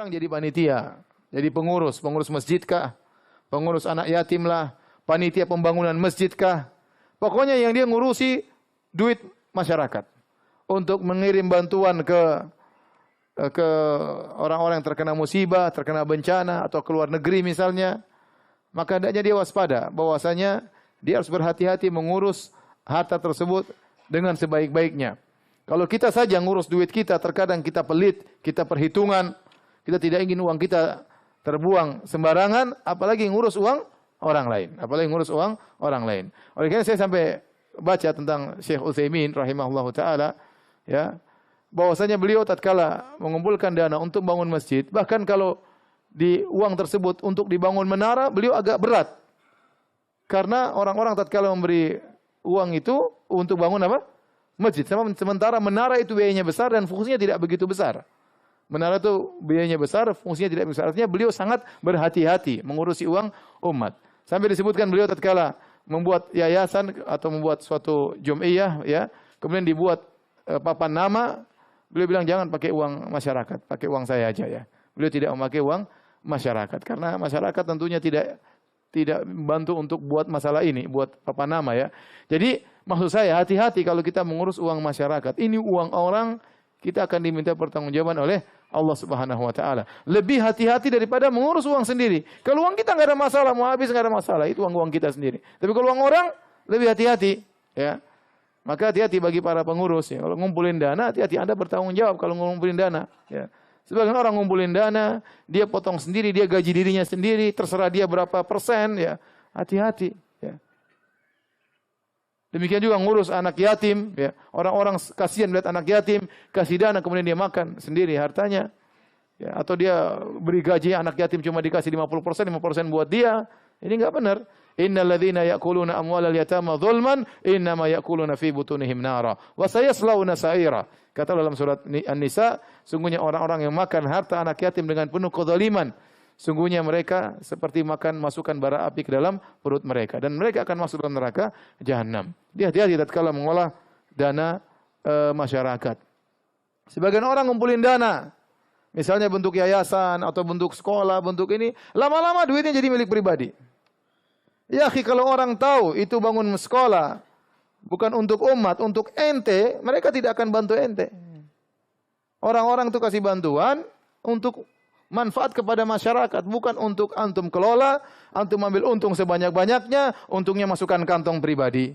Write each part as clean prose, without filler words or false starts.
Orang jadi panitia, jadi pengurus masjid kah, pengurus anak yatim lah, panitia pembangunan masjid kah. Pokoknya yang dia ngurusi duit masyarakat untuk mengirim bantuan ke orang-orang yang terkena musibah, terkena bencana atau ke luar negeri misalnya. Maka hendaknya dia waspada bahwasanya dia harus berhati-hati mengurus harta tersebut dengan sebaik-baiknya. Kalau kita saja ngurus duit kita, terkadang kita pelit, kita perhitungan, kita tidak ingin uang kita terbuang sembarangan, apalagi ngurus uang orang lain. Apalagi ngurus uang orang lain. Oleh karena saya sampai baca tentang Syekh Utsaimin rahimahullahu taala, ya, bahwasanya beliau tatkala mengumpulkan dana untuk bangun masjid, bahkan kalau di uang tersebut untuk dibangun menara, beliau agak berat. Karena orang-orang tatkala memberi uang itu untuk bangun apa? Masjid. Sementara menara itu biayanya besar dan fungsinya tidak begitu besar. Menara itu biayanya besar, fungsinya tidak besar. Artinya beliau sangat berhati-hati mengurusi uang umat. Sampai disebutkan beliau tatkala membuat yayasan atau membuat suatu jum'iyah, ya, kemudian dibuat papan nama, beliau bilang jangan pakai uang masyarakat, pakai uang saya aja ya. Beliau tidak memakai uang masyarakat karena masyarakat tentunya tidak membantu untuk buat masalah ini, buat papan nama ya. Jadi maksud saya hati-hati kalau kita mengurus uang masyarakat. Ini uang orang, kita akan diminta pertanggungjawaban oleh Allah Subhanahu wa taala. Lebih hati-hati daripada mengurus uang sendiri. Kalau uang kita enggak ada masalah, mau habis enggak ada masalah, itu uang kita sendiri. Tapi kalau uang orang, lebih hati-hati, ya. Maka hati-hati bagi para pengurus ya. Kalau ngumpulin dana, hati-hati Anda bertanggung jawab kalau ngumpulin dana, ya. Sebagian orang ngumpulin dana, dia potong sendiri, dia gaji dirinya sendiri, terserah dia berapa persen, ya. Hati-hati, ya. Demikian juga ngurus anak yatim, ya. Orang-orang kasihan melihat anak yatim, kasih dana kemudian dia makan sendiri hartanya. Ya, atau dia beri gaji anak yatim cuma dikasih 50%, 5% buat dia. Ini enggak benar. Innal ladzina ya'kuluna amwalal yatama dzulman innama ya'kuluna fi butunihim nara wa sayaslawna sa'ira. Kata dalam surat An-Nisa, sungguhnya orang-orang yang makan harta anak yatim dengan penuh kezaliman, sungguhnya mereka seperti makan masukan bara api ke dalam perut mereka dan mereka akan masuk dalam neraka jahanam. Dia hati-hati tatkala mengolah dana masyarakat. Sebagian orang ngumpulin dana, misalnya bentuk yayasan atau bentuk sekolah, bentuk ini, lama-lama duitnya jadi milik pribadi. Ya, kalau orang tahu itu bangun sekolah bukan untuk umat, untuk ente, mereka tidak akan bantu ente. Orang-orang itu kasih bantuan untuk manfaat kepada masyarakat, bukan untuk antum kelola, antum ambil untung sebanyak-banyaknya, untungnya masukkan kantong pribadi.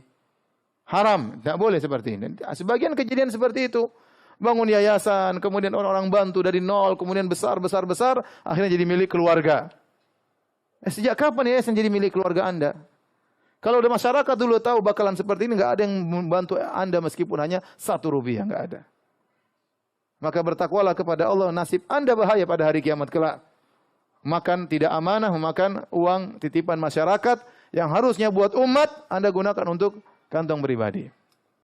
Haram, tidak boleh seperti ini. Sebagian kejadian seperti itu. Bangun yayasan, kemudian orang-orang bantu dari nol, kemudian besar, akhirnya jadi milik keluarga. Sejak kapan yayasan jadi milik keluarga Anda? Kalau udah masyarakat dulu tahu bakalan seperti ini, enggak ada yang membantu Anda meskipun hanya 1 rupiah, enggak ada. Maka bertakwalah kepada Allah, nasib Anda bahaya pada hari kiamat kelak. Makan tidak amanah, memakan uang titipan masyarakat yang harusnya buat umat, Anda gunakan untuk kantong pribadi.